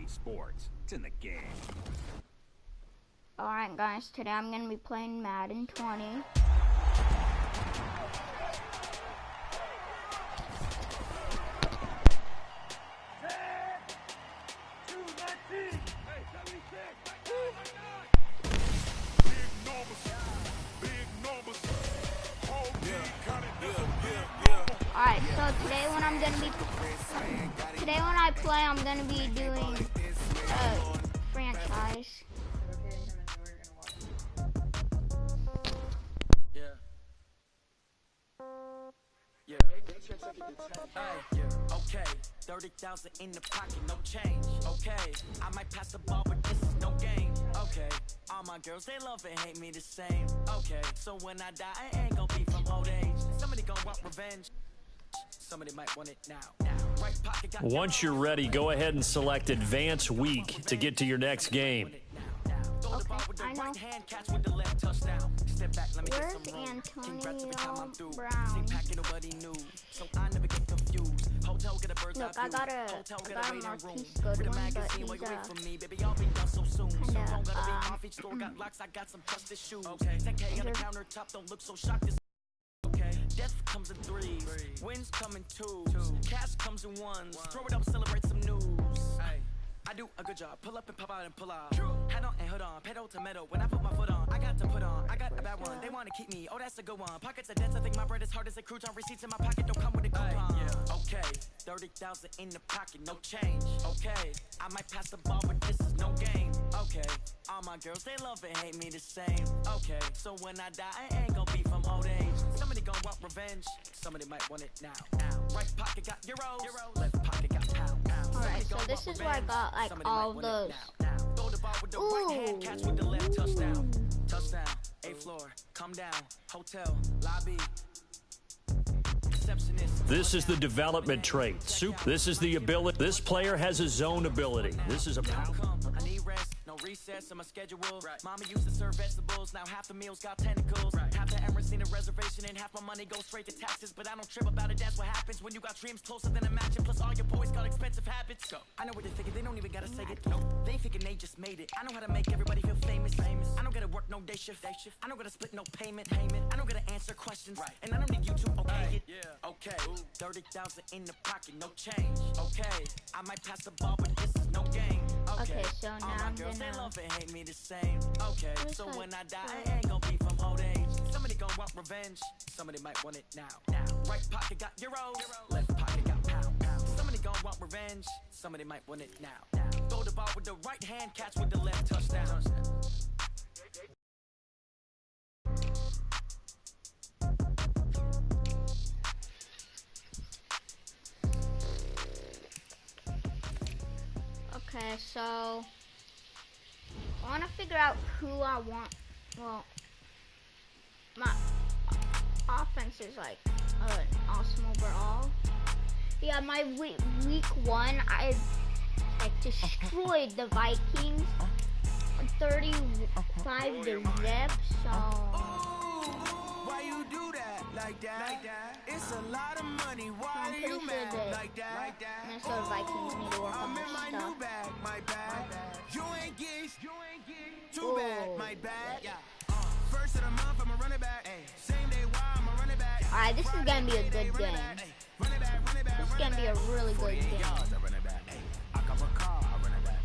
Sports. It's in the game. Alright guys, today I'm going to be playing Madden 20. Alright, so today when I play, I'm going to be doing franchise. Okay, 30,000 in the pocket, no change. Okay, I might pass the ball, but this is no game. Okay, all my girls, they love and hate me the same. Okay, so when I die, I ain't gonna be from old age. Somebody gonna want revenge. Somebody might want it now. Right pocket got Once you're ready, go ahead and select Advance Week to get to your next game. Okay, I know. Where's Antonio Brown? Look, I got a Marquise Goodwin, but he's death comes in threes, wins come in twos, cash comes in ones. Throw it up, celebrate some news. I do a good job, pull up and pop out and pull out. Head on and hood on, pedal to metal. When I put my foot on, I got to put on. I got a bad one, they want to keep me. Oh, that's a good one. Pockets are dense, I think my bread is hard as a crouton. Receipts in my pocket don't come with a coupon. Okay, 30,000 in the pocket, no change. Okay, I might pass the ball, but this is no game. Okay, all my girls, they love and hate me the same. Okay, so when I die, I ain't gonna be from old age. Somebody gonna want revenge, somebody might want it now. Right pocket got euros, left pocket got pounds. Alright, so this is where I got like all of those. Ooh. Catch with the left touchdown. Touchdown, A floor, come down, hotel, lobby. This is the development trait. This is the ability. This player has a zone ability. This is a power. I need rest, no recess in my schedule. Mama used to serve vegetables, now half the meals got tentacles. Half the Emirates need a reservation and half my money goes straight to taxes. But I don't trip about it, that's what happens when you got dreams closer than a match. Plus all your boys got expensive habits. Go. I know what they're thinking, they don't even gotta say it. Nope. They thinking they just made it. I know how to make everybody feel famous. I don't gotta work no day shift. I don't gotta split no payment. I don't gotta answer questions. And I don't need you to okay it. Okay, 30,000 in the pocket, no change. Okay, I might pass the ball, but this is no game. Okay, so now I'm girls, gonna... they love and hate me the same. Okay, so when I die, I ain't gonna be from old age. Somebody gonna want revenge, somebody might want it now. Right pocket got euros, left pocket got pounds. Somebody gonna want revenge, somebody might want it now. Throw the ball with the right hand, catch with the left touchdown. Okay, so I want to figure out who I want. Well, my offense is like awesome overall. Yeah, my week one, I like destroyed the Vikings, 35 to zip. So. Why you do that like that? It's a lot of money. Why I'm pretty sure that Minnesota Vikings need to work on their stuff. My bad. You ain't geese. Too bad. My bad. First of the month, I'm a running back. Same day, why I'm a running back. Alright, this is gonna be a good game. This is gonna be a really good game. I cover a car, I run it back.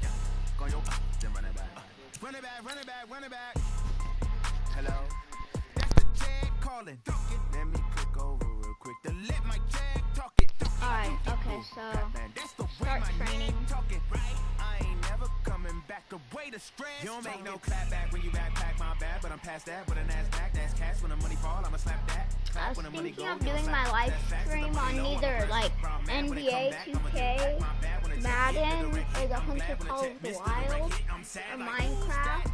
Go your then run it back. Run it back. Hello. That's the Jag calling. Let me click over real quick to let my Jag talk it. Alright, okay, so start training. I ain't never coming back the way the stress. You don't make no clap back when you backpack, my bad, but I'm past that. With a NASDAQ, that's cash. When the money fall, I'ma slap that. I was thinking of doing my live stream on either like NBA 2K, Madden, or the Hunter Call of the Wild, or Minecraft.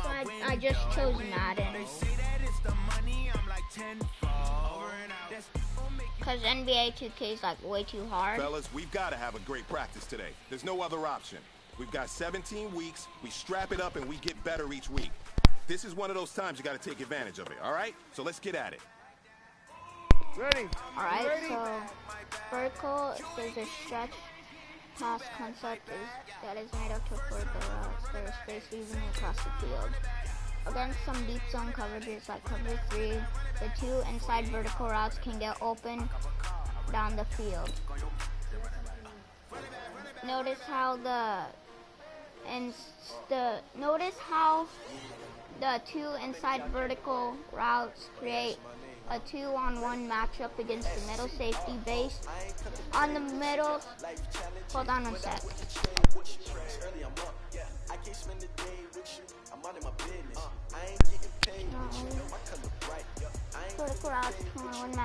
So I just chose Madden. Because NBA 2K is like way too hard. Fellas, we've got to have a great practice today. There's no other option. We've got 17 weeks, we strap it up and we get better each week. This is one of those times you got to take advantage of it, all right? So let's get at it. Ready. Alright, so vertical, scissors, stretch, pass concept that is made up to afford the routes. There is space evenly across the field. Against some deep zone coverages like cover 3, the 2 inside vertical routes can get open down the field. Notice how the 2 inside vertical routes create a 2-on-1 matchup against the middle safety based on the middle. Hold on one sec. Vertical routes 2-on-1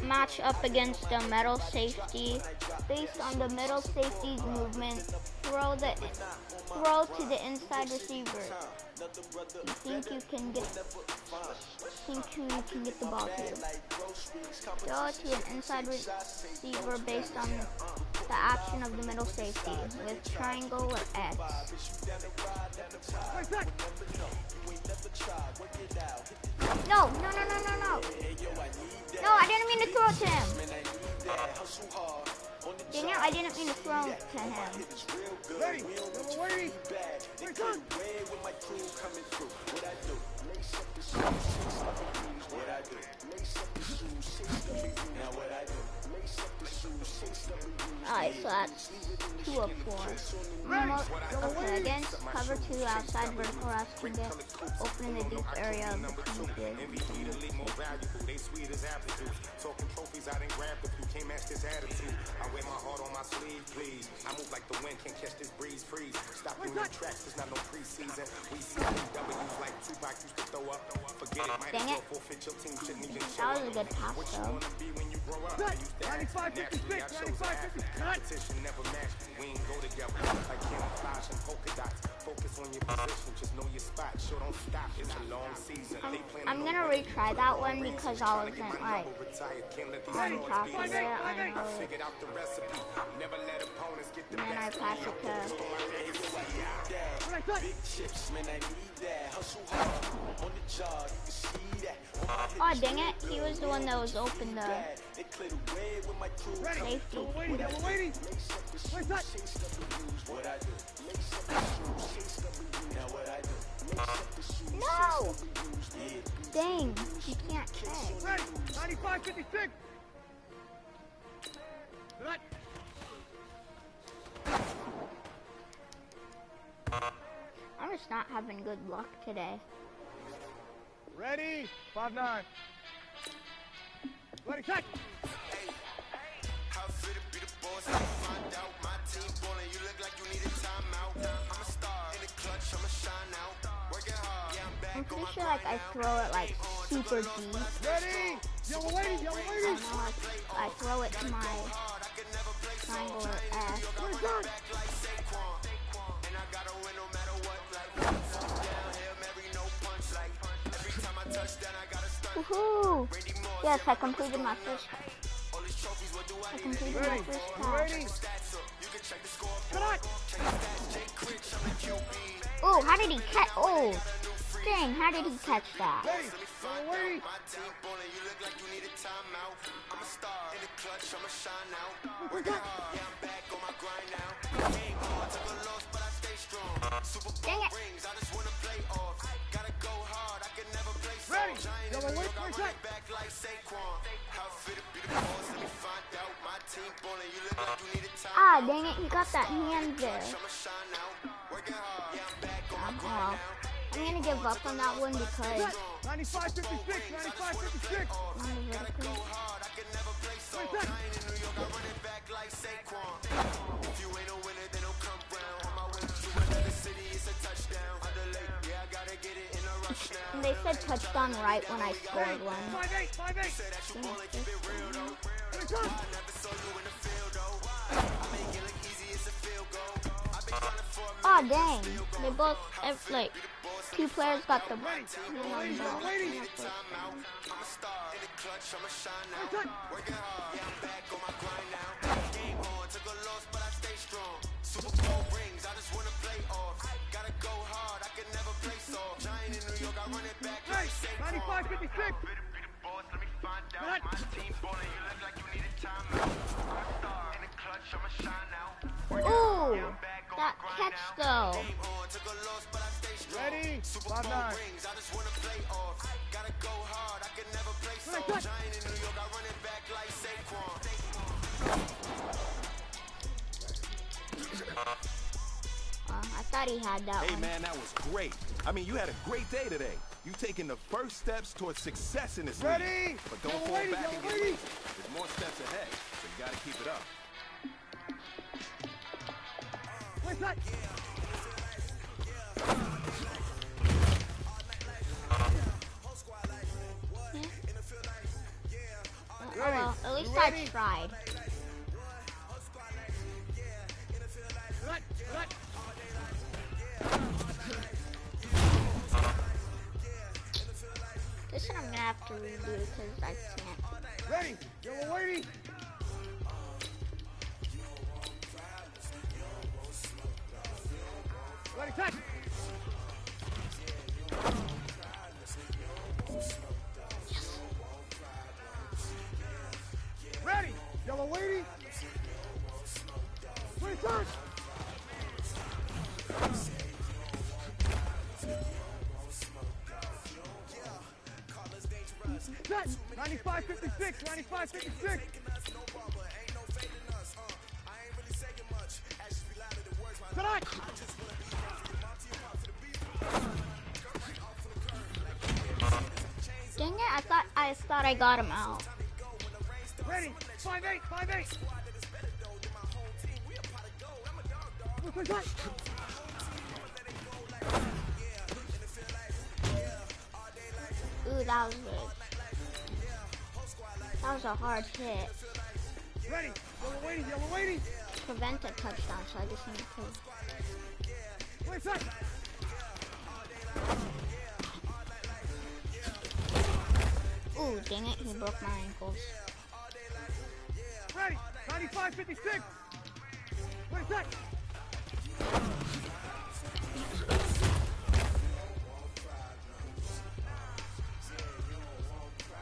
match up against the middle safety based on the middle safety's movement. Throw to the inside receiver. You think you can get the ball to? Throw to an inside receiver based on the action of the middle safety with triangle or X. No. No, I didn't mean to throw it to him. Dang it, I didn't mean to throw it to him. Ready? Alright, so that's 2 of 4. Okay, against cover 2 outside vertical routes can get open in the deep area of the field. Talking trophies, I didn't grab the few, can't match this attitude. I wear my heart on my sleeve, please. I move like the wind, can't catch this breeze, freeze. Stop doing the tracks, it's not no preseason. We see W's like Tupac used to throw up. Forget it, might as well forfeit your team, shouldn't even show up. That was a good pass, What you though. wanna be when you grow up? 95-56, 95-56, Competition never matched, we ain't go together. Like camouflage and polka dots. Focus on your position, just know your spot. Sure, don't stop, it's a long season. I'm gonna retry that one because I wasn't like on top of it. I know. Figured out the recipe. Never let opponents get the And then I best pass it to. Oh dang it! He was the one that was open the safety. we're waiting. Where's that? No! Dang, he can't catch. Ready? 95-56. Right. I'm just not having good luck today. Ready? 5-9. Ready, set. I'm pretty sure like I throw it like super deep. Ready? Yellow waiting. I throw it to my triangle or X. Where's that? Woohoo! Yes, I completed my first. Ready? Pass. Cut. Oh, how did he catch? Oh, dang! How did he catch that? Ready? Yellow waiting. Where's that? Dang it! Ready? Yellow wait. Where's that? Ah, dang it! He got that hand there. Oh, I'm gonna give up on that one because 95-56. 95-56. on the vertical. Where's that? And they said touchdown right when I scored one. 5-8. Where's that? Oh dang! They both like 2 players got the ball. Waiting. Where's that? Hey, 95-56. Cut. Ooh, that catch though. Ready? 5-9. I thought he had that Hey one. man, that was great. I mean, you had a great day today. You taking the first steps towards success in this Ready? league. But don't Yellow fall lady, back yellow and get lady. lazy. There's more steps ahead, so you gotta keep it up. Where's that? Oh well, at least I tried. Right, right. This one I'm gonna have to redo because I can't. Ready? Yellow lady. Ready, touch. Ready? Yellow lady. Ready, touch. Touch. 95-56, 95-56. Tonight. Dang it! I thought I got him out. Ready? 5-8, 5-8. Where's that? Ooh, that was good. That was a hard hit. Ready? Yellow lady, yellow lady. Prevent a touchdown, so I just need to. Where's that? Ooh, dang it! He broke my ankles. Ready? 95-56. Where's that?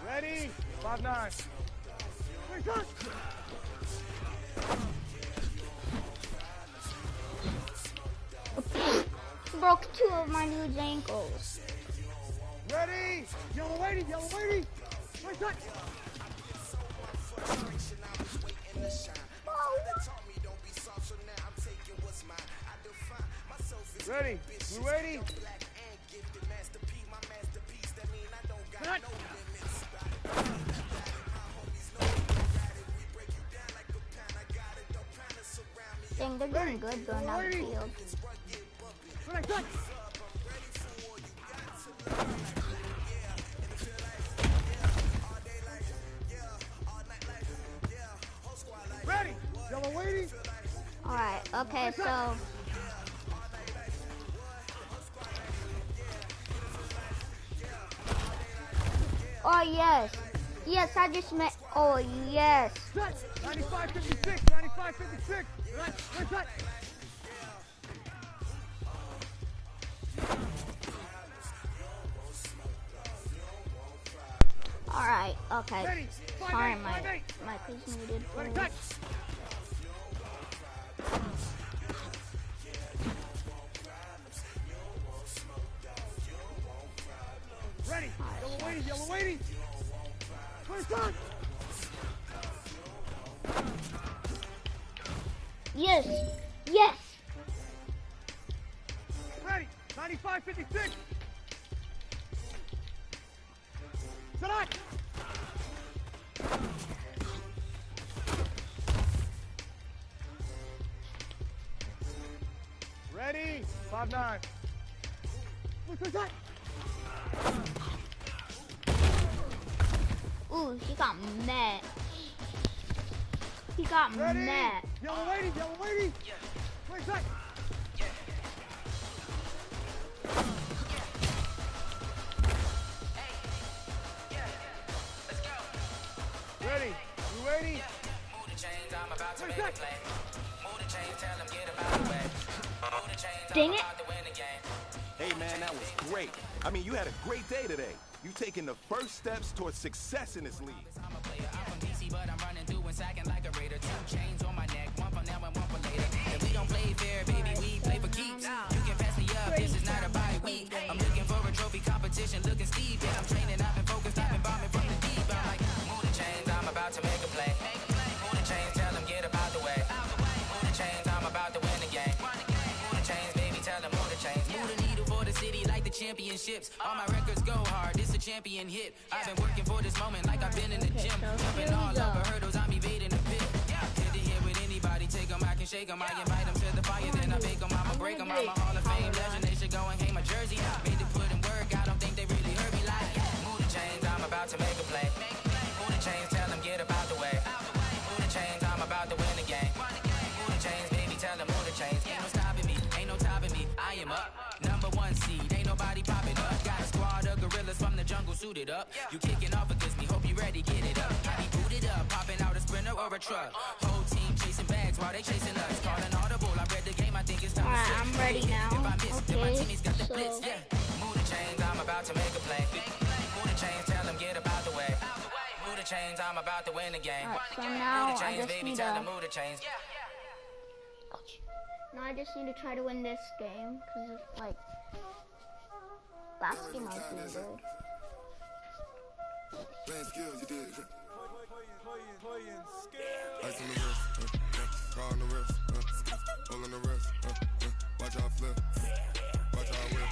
Ready? 5-9. Where's that? Broke two of my dude's ankles. Ready? Yellow lady, yellow lady. Where's that? Ready? You ready? Cut. Dang, they're doing good going down the field. Ready, cut. Ready? Yellow lady. Alright, okay, so. Oh, yes. Yes, I just met. Oh, yes. Cut. 95-56, 95-56. Where's that? Alright, okay. Ready? 5-8, Sorry, my 5-8. mic is muted. Ready, cut. Ready? Yellow lady, yellow lady. Where's that? Yes. Yes. Ready? 95-56. Tonight. Ready? 5-9. Where's that? Ooh, he got met. He got Ready? met. Yellow lady, yellow lady. Where's that? Ready? You ready? Where's that? Dang it. Hey man, that was great. I mean, you had a great day today. You taking the first steps towards success in this league. I'm a player, I'm from DC, but I'm running through and sacking like a raider. 2 chains on my neck, 1 from championships. All my records go hard, this a champion hit. I've been working for this moment like I've been in the gym. Jumping all over hurdles, I'm evading the pit. Head to head with anybody, take them, I can shake them. I invite them to the fire, then I bake them. I'ma break them, I'm a Hall of Fame legend. They should go and hang my jersey. Made to put in work, I don't think they really heard me like. Move the chains, I'm about to make a play. Move the chains, tell them get up out the way. Move the chains, I'm about to win the game. Move the chains, baby, tell them move the chains. Ain't no stopping me, ain't no topping me. I am up, #1 seed, ain't nobody popping up. Got a squad of gorillas from the jungle suited up. You kicking off against me, hope you ready, get it up. I be booted up, popping out a sprinter or a truck. Whole team chasing bags while they chasing us. Calling audible, I read the game, I think it's time to switch. I'm ready now. If I miss, then my Okay, teammates got the so- blitz, yeah. Move the chains, I'm about to make a play. Move the chains, tell them get up out the way. Move the chains, I'm about to win the game. Alright, so now Move the I chains, just baby, need tell to... them move the chains. Now I just need to try to win this game, because it's like... Last game I was doing good. Playing skills, you did. Playing skills. Ice on the wrist, car on the wrist, all on the wrist, watch out flip, watch out whip,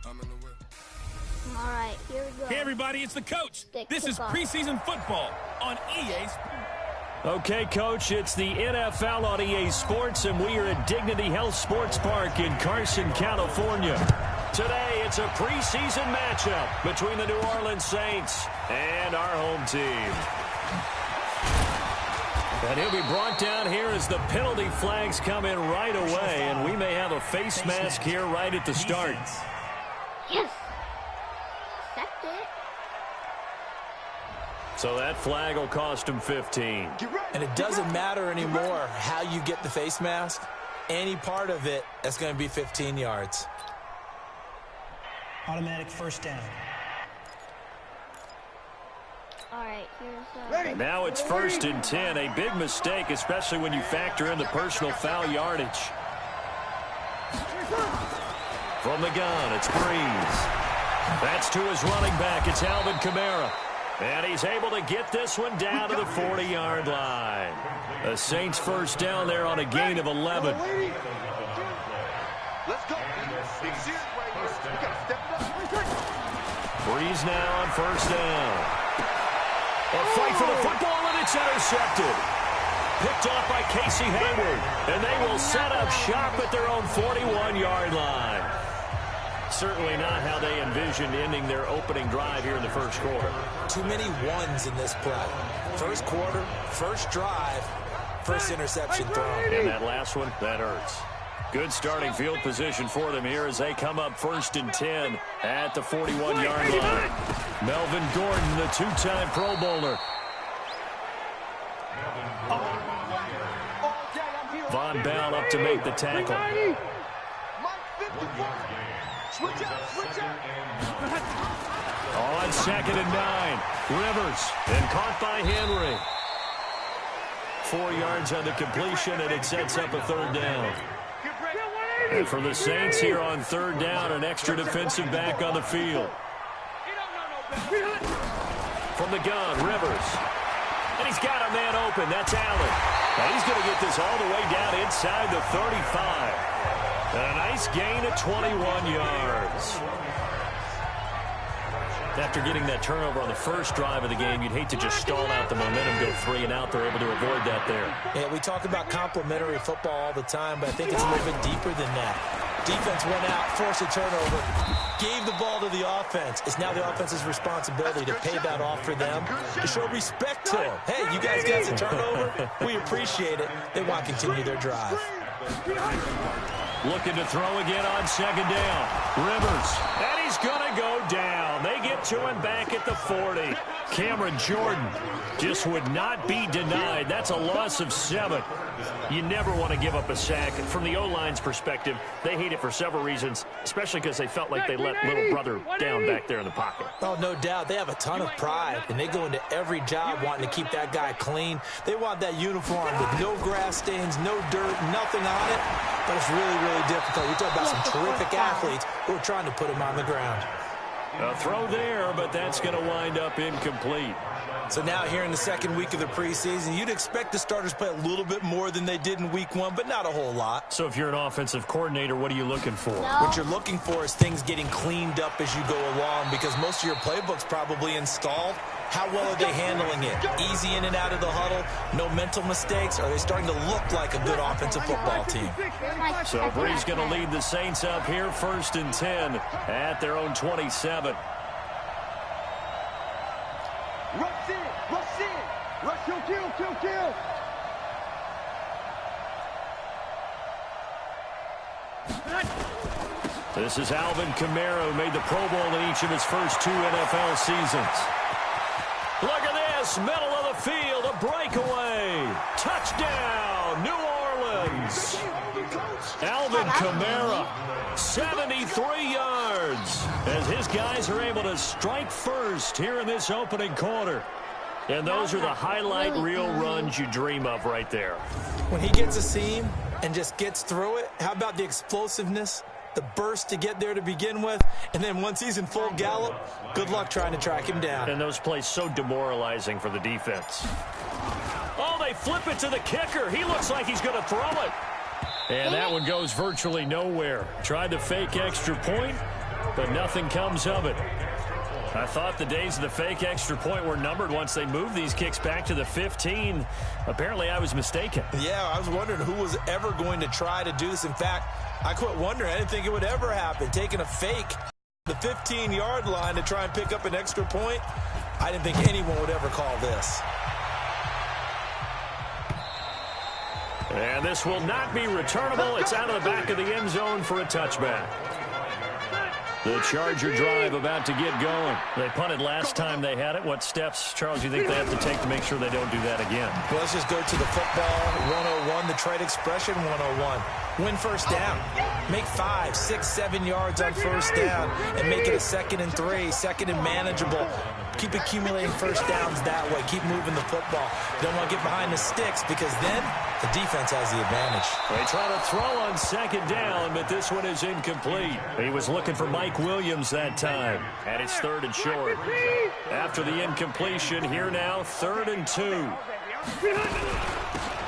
I'm in the whip. Alright, here we go. Hey everybody, it's the coach. Stick This is kickoff. preseason football on EA Sports. Okay, Coach, it's the NFL on EA Sports, and we are at Dignity Health Sports Park in Carson, California. Today, it's a preseason matchup between the New Orleans Saints and our home team. And he'll be brought down here as the penalty flags come in right away, and we may have a face mask here right at the start. Yes! Accept it. So that flag will cost him 15. And it doesn't matter anymore how you get the face mask. Any part of it, that's going to be 15 yards. Automatic first down. Alright, here's Ready. Now it's 1st and 10, a big mistake, especially when you factor in the personal foul yardage. From the gun, it's Breeze. That's to his running back, it's Alvin Kamara. And he's able to get this one down to the 40-yard line. The Saints first down there on a gain of 11. Let's go. Big series right here. We gotta step it up. Breeze now on first down. A fight for the football, and it's intercepted. Picked off by Casey Hayward. And they will set up shop at their own 41-yard line. Certainly not how they envisioned ending their opening drive here in the first quarter. Too many ones in this play. First quarter, first drive, first interception thrown. And that last one, that hurts. Good starting field position for them here as they come up 1st and 10 at the 41-yard line. Melvin Gordon, the two-time Pro Bowler. Von Bell up to make the tackle. On 2nd and 9, Rivers, and caught by Henry. 4 yards on the completion, and it sets up a 3rd down. And for the Saints here on 3rd down, an extra defensive back on the field. From the gun, Rivers. And he's got a man open. That's Allen. And he's going to get this all the way down inside the 35. And a nice gain of 21 yards. After getting that turnover on the first drive of the game, you'd hate to just stall out the momentum, go 3 and out. They're able to avoid that there. Yeah, we talk about complementary football all the time, but I think it's a little bit deeper than that. Defense went out, forced a turnover, gave the ball to the offense. It's now the offense's responsibility to pay that off for them, to show respect to them. Hey, you guys got some turnover? We appreciate it. They want to continue their drive. Looking to throw again on 2nd down. Rivers, and he's going to go down. They get to him back at the 40. Cameron Jordan just would not be denied. That's a loss of 7. You never want to give up a sack. From the O-line's perspective, they hate it for several reasons, especially because they felt like they let little brother down back there in the pocket. Oh, no doubt. They have a ton of pride, and they go into every job wanting to keep that guy clean. They want that uniform with no grass stains, no dirt, nothing on it. But it's really, really difficult. You're talking about some terrific athletes who are trying to put him on the ground. A throw there, but that's going to wind up incomplete. So now here in the second week of the preseason, you'd expect the starters play a little bit more than they did in week 1, but not a whole lot. So if you're an offensive coordinator, what are you looking for? What you're looking for is things getting cleaned up as you go along, because most of your playbook's probably installed. How well are they handling it? Easy in and out of the huddle, no mental mistakes? Are they starting to look like a good offensive football team? So Bree's going to lead the Saints up here, 1st and 10 at their own 27. Rush in, rush in. Rush, kill, kill, kill, kill. This is Alvin Kamara, who made the Pro Bowl in each of his first 2 NFL seasons. Look at this, middle of the field, a breakaway. Touchdown, New Orleans. Alvin Kamara, 73 yards, as his guys are able to strike first here in this opening quarter. And those are the highlight reel runs you dream of right there. When he gets a seam and just gets through it, how about the explosiveness, the burst to get there to begin with, and then once he's in full gallop, good luck trying to track him down. And those plays so demoralizing for the defense. Oh, they flip it to the kicker. He looks like he's going to throw it. And that one goes virtually nowhere. Tried to fake extra point, but nothing comes of it. I thought the days of the fake extra point were numbered once they moved these kicks back to the 15. Apparently, I was mistaken. Yeah, I was wondering who was ever going to try to do this. In fact, I quit wondering. I didn't think it would ever happen. Taking a fake, the 15-yard line to try and pick up an extra point, I didn't think anyone would ever call this. And this will not be returnable. It's out of the back of the end zone for a touchback. The Charger drive about to get going. They punted last time they had it. What steps, Charles, do you think they have to take to make sure they don't do that again? Well, let's just go to the football 101, the trade expression 101. Win first down. Make 5, 6, 7 yards on first down and make it a 2nd and 3, 2nd and manageable. Keep accumulating first downs that way. Keep moving the football. Don't want to get behind the sticks because then the defense has the advantage. They try to throw on 2nd down, but this one is incomplete. He was looking for Mike Williams that time. And it's 3rd and short. After the incompletion, here now, 3rd and 2.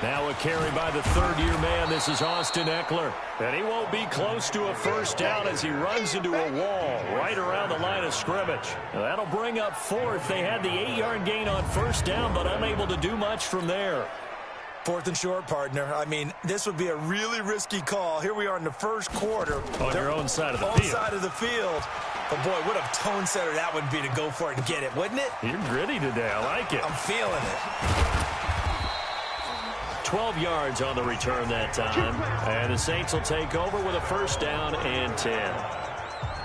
Now a carry by the 3rd-year man. This is Austin Eckler. And he won't be close to a first down as he runs into a wall right around the line of scrimmage. Now that'll bring up 4th. They had the 8-yard gain on first down, but unable to do much from there. 4th and short, partner. I mean, this would be a really risky call. Here we are in the first quarter. On your own side of the field. Own side of the field. But, boy, what a tone setter that would be to go for it and get it, wouldn't it? You're gritty today. I like it. I'm feeling it. 12 yards on the return that time. And the Saints will take over with a first down and 10.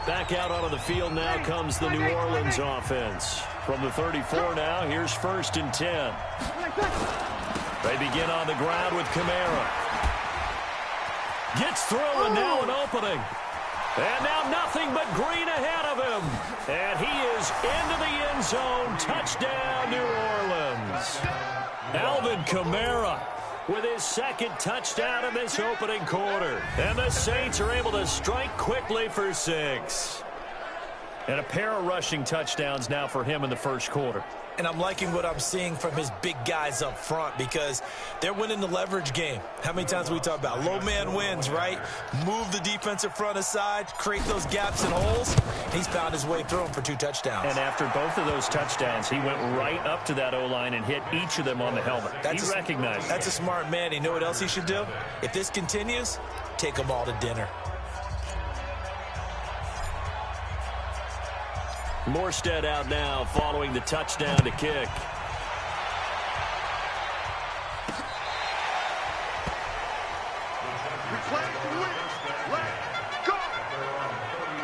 Back out onto the field now comes the New Orleans offense. From the 34 now, here's 1st and 10. They begin on the ground with Kamara. Gets through and now an opening. And now nothing but green ahead of him. And he is into the end zone. Touchdown, New Orleans. Alvin Kamara with his 2nd touchdown in this opening quarter. And the Saints are able to strike quickly for 6. And a pair of rushing touchdowns now for him in the first quarter. And I'm liking what I'm seeing from his big guys up front because they're winning the leverage game. How many times we talk about low man wins, right? Move the defensive front aside, create those gaps and holes. He's found his way through them for 2 touchdowns. And after both of those touchdowns, he went right up to that O-line and hit each of them on the helmet. He recognized it. That's a smart man. You know what else he should do? If this continues, take them all to dinner. Morstead out now following the touchdown to kick.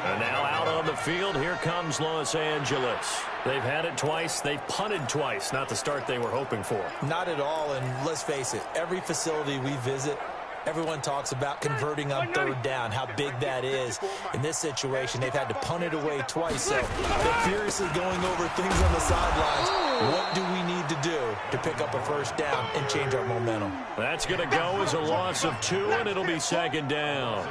And now out on the field, here comes Los Angeles. They've had it twice. They've punted twice. Not the start they were hoping for. Not at all, and let's face it, every facility we visit, everyone talks about converting on 3rd down, how big that is. In this situation, they've had to punt it away twice, so they're furiously going over things on the sidelines. What do we need to do to pick up a first down and change our momentum? That's going to go as a loss of 2, and it'll be 2nd down.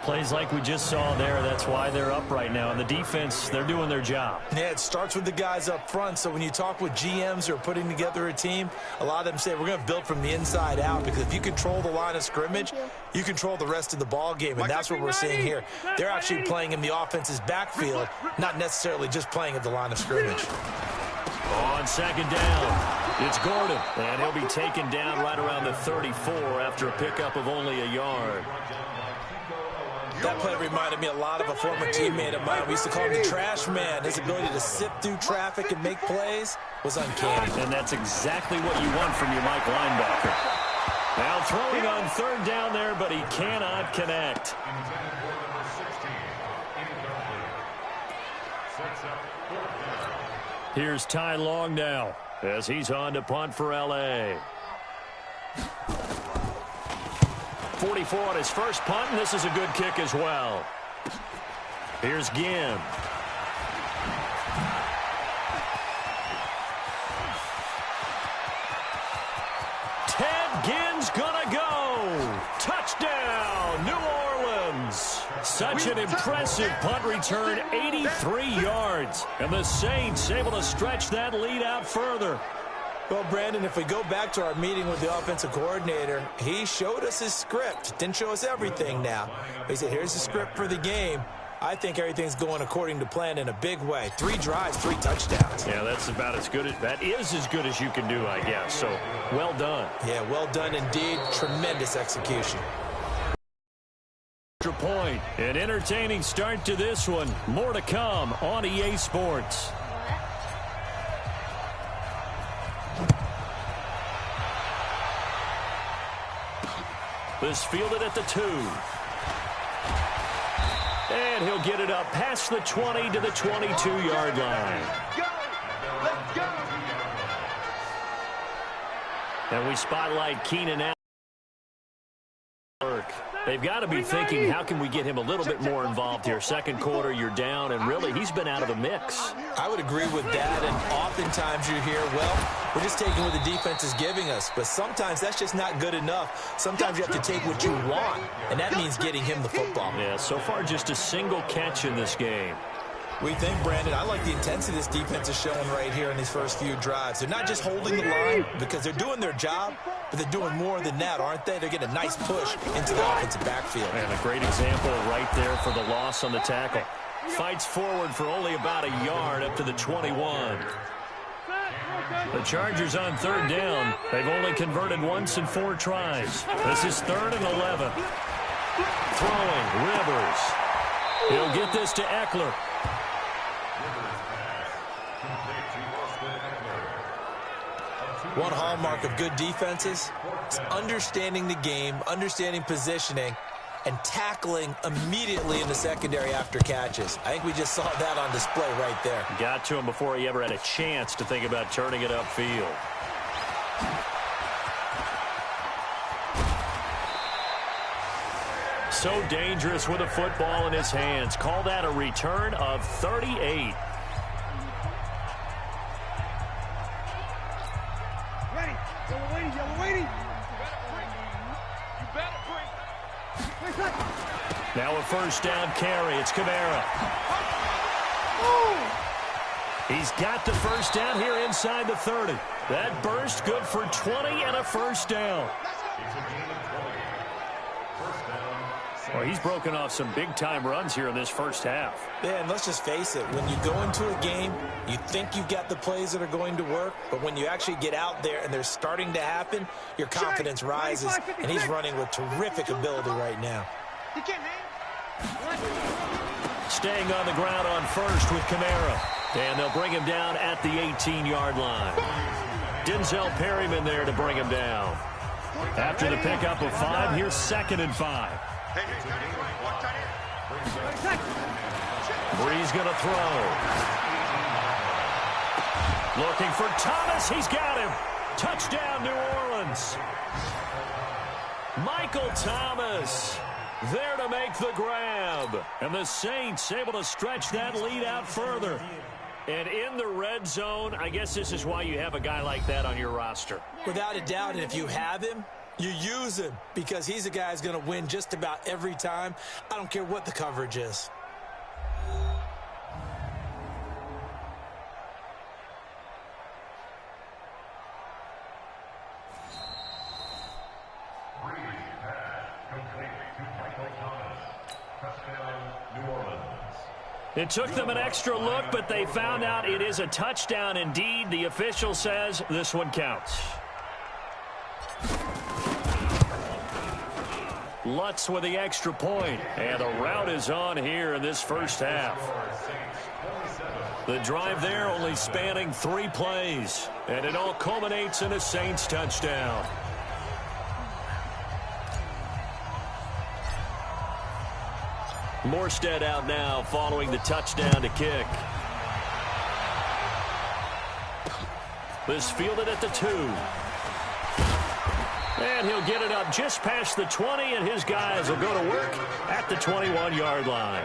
Plays like we just saw there, that's why they're up right now. And the defense, they're doing their job. Yeah, it starts with the guys up front. So when you talk with GMs who are putting together a team, a lot of them say we're going to build from the inside out, because if you control the line of scrimmage, you control the rest of the ball game, and that's what we're seeing here. They're actually playing in the offense's backfield, not necessarily just playing at the line of scrimmage. On second down, it's Gordon, and he'll be taken down right around the 34 after a pickup of only a yard. That play reminded me a lot of a former teammate of mine. We used to call him the trash man. His ability to sift through traffic and make plays was uncanny. And that's exactly what you want from your Mike linebacker. Now throwing on third down there, but he cannot connect. Here's Ty Long now as he's on to punt for L.A. 44 on his first punt, and this is a good kick as well. Here's Ginn. Ted Ginn's gonna go. Touchdown, New Orleans. Such an impressive punt return, 83 yards. And the Saints able to stretch that lead out further. Well, Brandon, if we go back to our meeting with the offensive coordinator, he showed us his script. Didn't show us everything now. He said, here's the script for the game. I think everything's going according to plan in a big way. 3 drives, 3 touchdowns. Yeah, that's about as good as, that is as good as you can do, I guess. So, well done. Yeah, well done indeed. Tremendous execution. Point. An entertaining start to this one. More to come on EA Sports. This fielded at the 2. And he'll get it up past the 20 to the 22-yard line. Let's go! And we spotlight Keenan Allen. They've got to be thinking, how can we get him a little bit more involved here? Second quarter, you're down, and really, he's been out of the mix. I would agree with that, and oftentimes you hear, well, we're just taking what the defense is giving us, but sometimes that's just not good enough. Sometimes you have to take what you want, and that means getting him the football. Yeah, so far just a single catch in this game. We think, Brandon, I like the intensity this defense is showing right here in these first few drives. They're not just holding the line because they're doing their job, but they're doing more than that, aren't they? They're getting a nice push into the offensive backfield. And a great example right there for the loss on the tackle. Fights forward for only about a yard up to the 21. The Chargers on third down. They've only converted once in 4 tries. This is 3rd and 11. Throwing, Rivers. He'll get this to Eckler. One hallmark of good defenses is understanding the game, understanding positioning, and tackling immediately in the secondary after catches. I think we just saw that on display right there. Got to him before he ever had a chance to think about turning it upfield. So dangerous with a football in his hands. Call that a return of 38. Ready. Yellow waiting. You better bring. Now a first down carry. It's Kamara. He's got the first down here inside the 30. That burst good for 20 and a first down. Well, he's broken off some big-time runs here in this first half. Yeah, and let's just face it. When you go into a game, you think you've got the plays that are going to work, but when you actually get out there and they're starting to happen, your confidence rises, and he's running with terrific ability right now. You can't hang. Staying on the ground on first with Kamara. And they'll bring him down at the 18-yard line. Denzel Perryman there to bring him down. After the pickup of 5, here's 2nd and 5. Breeze going to throw. Looking for Thomas. He's got him. Touchdown, New Orleans. Michael Thomas there to make the grab. And the Saints able to stretch that lead out further. And in the red zone, I guess this is why you have a guy like that on your roster. Without a doubt, and if you have him, You use him because he's a guy who's going to win just about every time. I don't care what the coverage is. It took them an extra look, but they found out it is a touchdown indeed. The official says this one counts. Lutz with the extra point, and the route is on here in this first half. The drive there only spanning 3 plays, and it all culminates in a Saints touchdown. Morstead out now following the touchdown to kick. This fielded at the 2. And he'll get it up just past the 20, and his guys will go to work at the 21-yard line.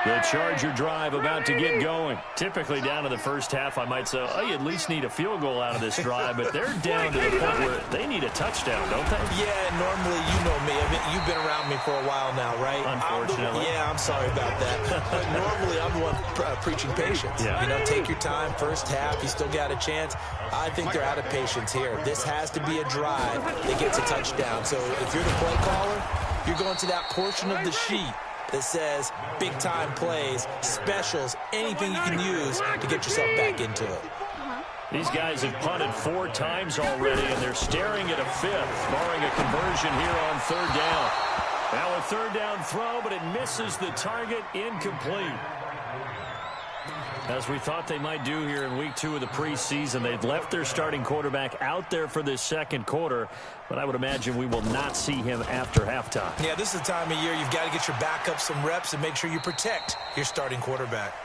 The Charger drive about to get going. Typically down to the first half, I might say, oh, you at least need a field goal out of this drive, but they're down to the point where they need a touchdown, don't they? Yeah, normally, you know me. I mean, you've been around me for a while now, right? Unfortunately. I'm sorry about that. But normally, I'm the one preaching patience. Yeah. You know, take your time. First half, you still got a chance. I think they're out of patience here. This has to be a drive that gets a touchdown. So if you're the play caller, you're going to that portion of the sheet that says big-time plays, specials, anything you can use to get yourself back into it. These guys have punted 4 times already, and they're staring at a 5th, barring a conversion here on 3rd down. Now a 3rd down throw, but it misses the target, incomplete. As we thought they might do here in week 2 of the preseason, they've left their starting quarterback out there for this second quarter, but I would imagine we will not see him after halftime. Yeah, this is the time of year you've got to get your backup some reps and make sure you protect your starting quarterback.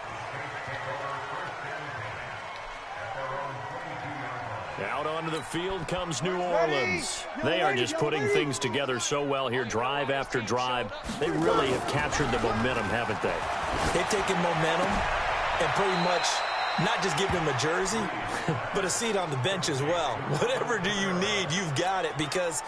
Out onto the field comes New Orleans. They are just putting things together so well here, drive after drive. They really have captured the momentum, haven't they? They've taken momentum and pretty much not just give them a jersey, but a seat on the bench as well. Whatever do you need, you've got it, because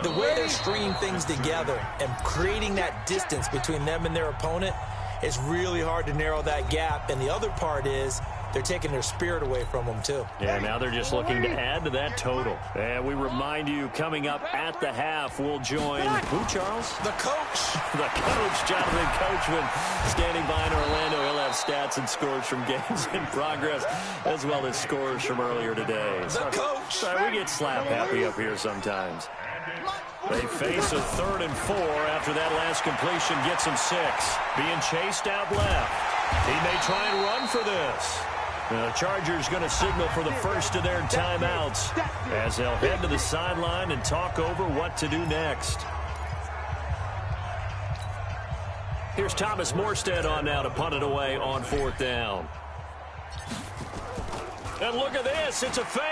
the way they're stringing things together and creating that distance between them and their opponent, it's really hard to narrow that gap. And the other part is they're taking their spirit away from them, too. Yeah, now they're just looking to add to that total. And we remind you, coming up at the half, we'll join who, Charles? The coach. The coach, Jonathan Coachman, standing by in Orlando. He'll have stats and scores from games in progress, as well as scores from earlier today. The coach. Sorry, we get slap happy up here sometimes. They face a 3rd and 4 after that last completion gets them 6. Being chased out left. He may try and run for this. The Chargers going to signal for the first of their timeouts as they'll head to the sideline and talk over what to do next. Here's Thomas Morstead on now to punt it away on 4th down. And look at this. It's a fake.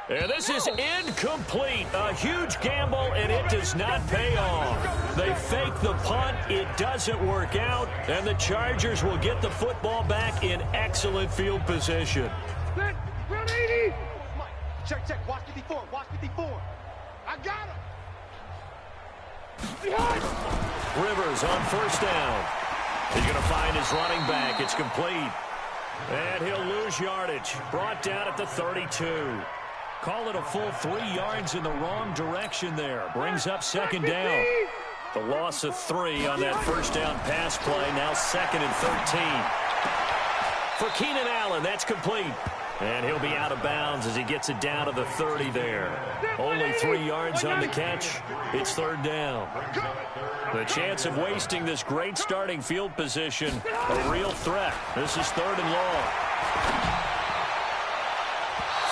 And this is incomplete. A huge gamble, and it does not pay off. They fake the punt. It doesn't work out, and the Chargers will get the football back in excellent field position. Set, round 80. Check, watch 54, watch 54. I got him. Behind. Rivers on 1st down. He's going to find his running back. It's complete. And he'll lose yardage. Brought down at the 32. Call it a full 3 yards in the wrong direction there. Brings up 2nd down. The loss of 3 on that 1st down pass play. Now 2nd and 13. For Keenan Allen, that's complete. And he'll be out of bounds as he gets it down to the 30 there. Only 3 yards on the catch. It's 3rd down. The chance of wasting this great starting field position, a real threat. This is 3rd and long.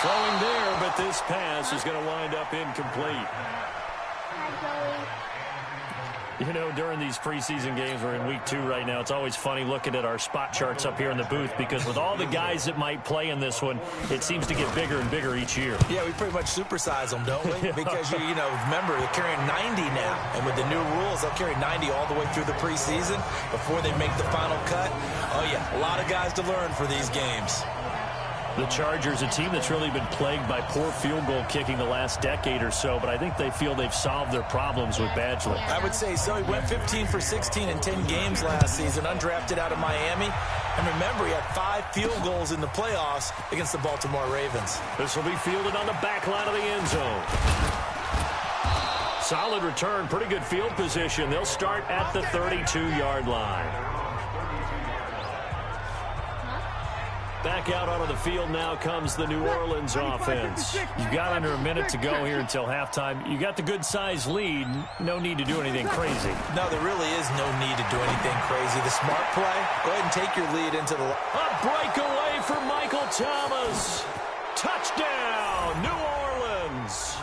Throwing there, but this pass is going to wind up incomplete. You know, during these preseason games, we're in week 2 right now, it's always funny looking at our spot charts up here in the booth, because with all the guys that might play in this one, it seems to get bigger and bigger each year. Yeah, we pretty much supersize them, don't we? Because, you know, remember, they're carrying 90 now. And with the new rules, they'll carry 90 all the way through the preseason before they make the final cut. Oh, yeah, a lot of guys to learn for these games. The Chargers, a team that's really been plagued by poor field goal kicking the last decade or so, but I think they feel they've solved their problems with Badgley. I would say so. He went 15 for 16 in 10 games last season, undrafted out of Miami. And remember, he had 5 field goals in the playoffs against the Baltimore Ravens. This will be fielded on the back line of the end zone. Solid return, pretty good field position. They'll start at the 32-yard line. Back out onto the field now comes the New Orleans offense. You've got under a minute to go here until halftime. You got the good-sized lead. No need to do anything crazy. No, there really is no need to do anything crazy. The smart play, go ahead and take your lead into the... A breakaway for Michael Thomas. Touchdown, New Orleans.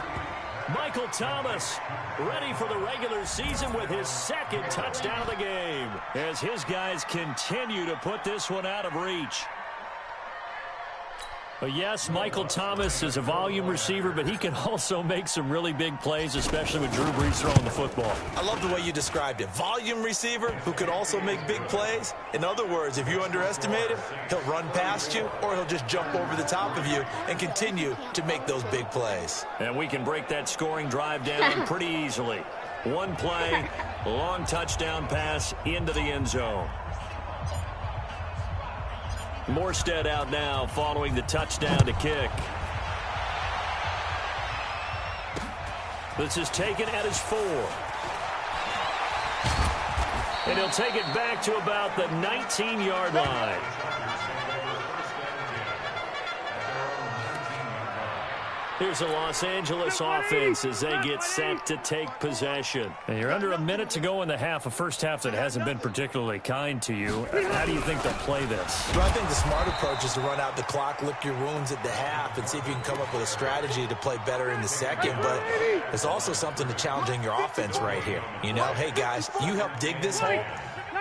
Michael Thomas ready for the regular season with his second touchdown of the game as his guys continue to put this one out of reach. But yes, Michael Thomas is a volume receiver, but he can also make some really big plays, especially with Drew Brees throwing the football. I love the way you described it. Volume receiver who could also make big plays. In other words, if you underestimate him, he'll run past you or he'll just jump over the top of you and continue to make those big plays. And we can break that scoring drive down pretty easily. One play, long touchdown pass into the end zone. Morstead out now following the touchdown to kick. This is taken at his 4. And he'll take it back to about the 19-yard line. Here's the Los Angeles offense as they get set to take possession. And you're under a minute to go in the half, a first half that hasn't been particularly kind to you. How do you think they'll play this? Well, I think the smart approach is to run out the clock, lick your wounds at the half, and see if you can come up with a strategy to play better in the second. But there's also something to challenging your offense right here. You know, hey, guys, you help dig this hole.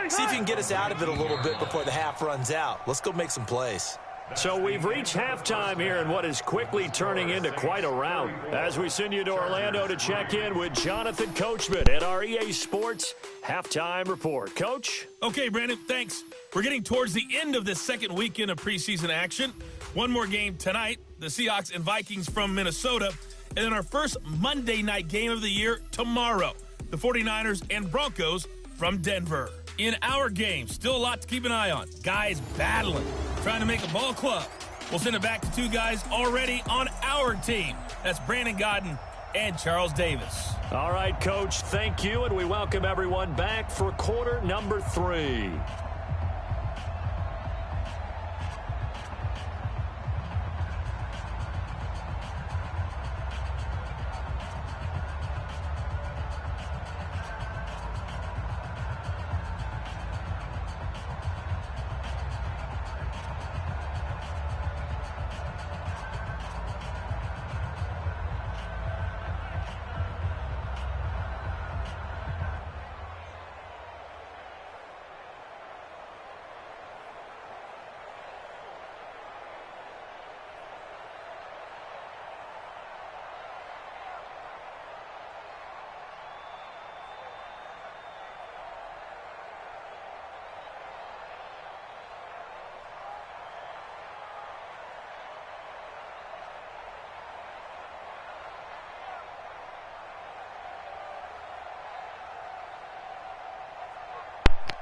See if you can get us out of it a little bit before the half runs out. Let's go make some plays. So we've reached halftime here in what is quickly turning into quite a rout. As we send you to Orlando to check in with Jonathan Coachman at our EA Sports Halftime Report. Coach? Okay, Brandon, thanks. We're getting towards the end of this second weekend of preseason action. One more game tonight, the Seahawks and Vikings from Minnesota. And then our first Monday night game of the year tomorrow, the 49ers and Broncos from Denver. In our game, still a lot to keep an eye on. Guys battling, trying to make a ball club. We'll send it back to 2 guys already on our team. That's Brandon Gaudin and Charles Davis. All right, Coach, thank you, and we welcome everyone back for quarter number 3.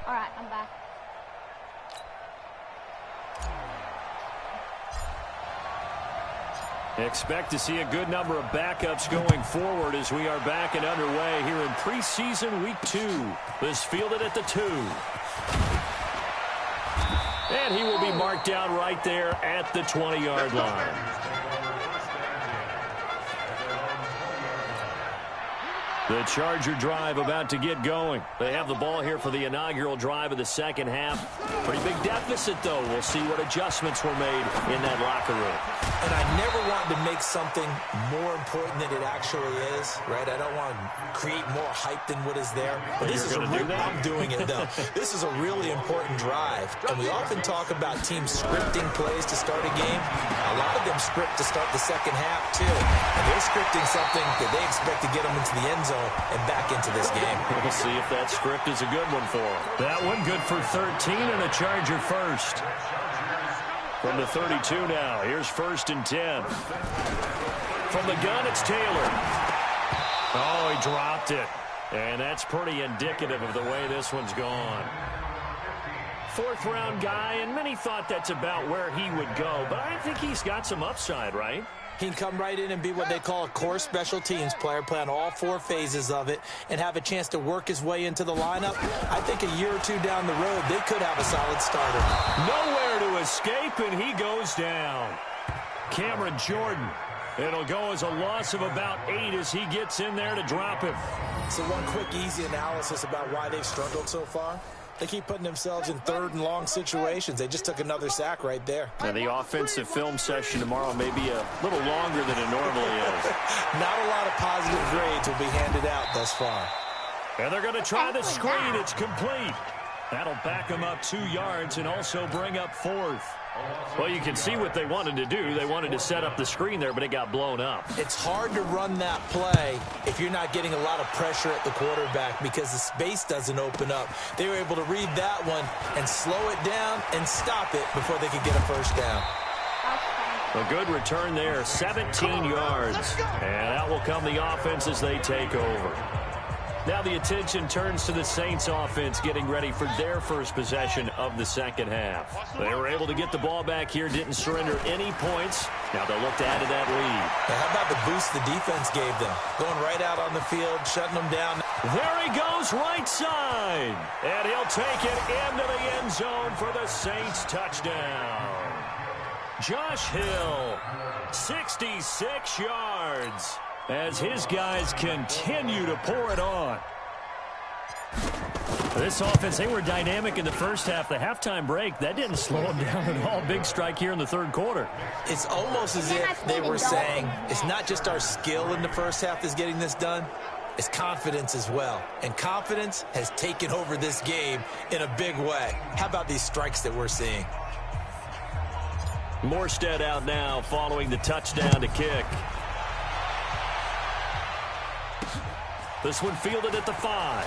All right, I'm back. Expect to see a good number of backups going forward as we are back and underway here in preseason week 2. This fielded at the 2. And he will be marked down right there at the 20-yard line. The Charger drive about to get going. They have the ball here for the inaugural drive of the second half. Pretty big deficit, though. We'll see what adjustments were made in that locker room. And I never want to make something more important than it actually is, right? I don't want to create more hype than what is there. But this is I'm doing it, though. This is a really important drive. And we often talk about teams scripting plays to start a game. A lot of them script to start the second half, too. And they're scripting something that they expect to get them into the end zone and back into this game. We'll see if that script is a good one for him. That one good for 13 and a Charger first. From the 32 now, here's 1st and 10. From the gun, it's Taylor. Oh, he dropped it. And that's pretty indicative of the way this one's gone. 4th-round guy, and many thought that's about where he would go. But I think he's got some upside, right? He can come right in and be what they call a core special teams player, play on all 4 phases of it, and have a chance to work his way into the lineup. I think a year or 2 down the road, they could have a solid starter. Nowhere to escape, and he goes down. Cameron Jordan. It'll go as a loss of about 8 as he gets in there to drop him. So one quick, easy analysis about why they've struggled so far. They keep putting themselves in 3rd and long situations. They just took another sack right there. Now, the offensive film session tomorrow may be a little longer than it normally is. Not a lot of positive grades will be handed out thus far. And they're going to try the screen. It's complete. That'll back them up 2 yards and also bring up 4th. Well, you can see what they wanted to do. They wanted to set up the screen there, but it got blown up. It's hard to run that play if you're not getting a lot of pressure at the quarterback because the space doesn't open up. They were able to read that one and slow it down and stop it before they could get a 1st down. A good return there, 17 yards. And out will come the offense as they take over. Now the attention turns to the Saints offense getting ready for their first possession of the second half. They were able to get the ball back here, didn't surrender any points. Now they'll look to add to that lead. Now how about the boost the defense gave them? Going right out on the field, shutting them down. There he goes, right side. And he'll take it into the end zone for the Saints touchdown. Josh Hill, 66 yards. As his guys continue to pour it on. This offense, they were dynamic in the first half. The halftime break, that didn't slow them down at all. Big strike here in the 3rd quarter. It's almost as if they were saying, it's not just our skill in the first half that's getting this done. It's confidence as well. And confidence has taken over this game in a big way. How about these strikes that we're seeing? Morstead out now following the touchdown to kick. This one fielded at the 5.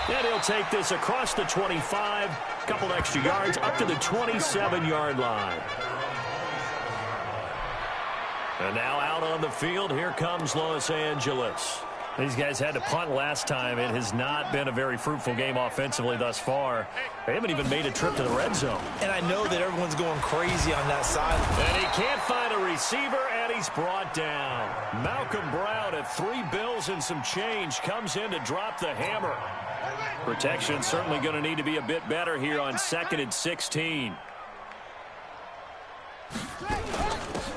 And he'll take this across the 25. A couple extra yards up to the 27-yard line. And now out on the field, here comes Los Angeles. These guys had to punt last time. It has not been a very fruitful game offensively thus far. They haven't even made a trip to the red zone. And I know that everyone's going crazy on that side. And he can't find a receiver, and he's brought down. Malcolm Brown at 3 bills and some change comes in to drop the hammer. Protection certainly going to need to be a bit better here on 2nd and 16.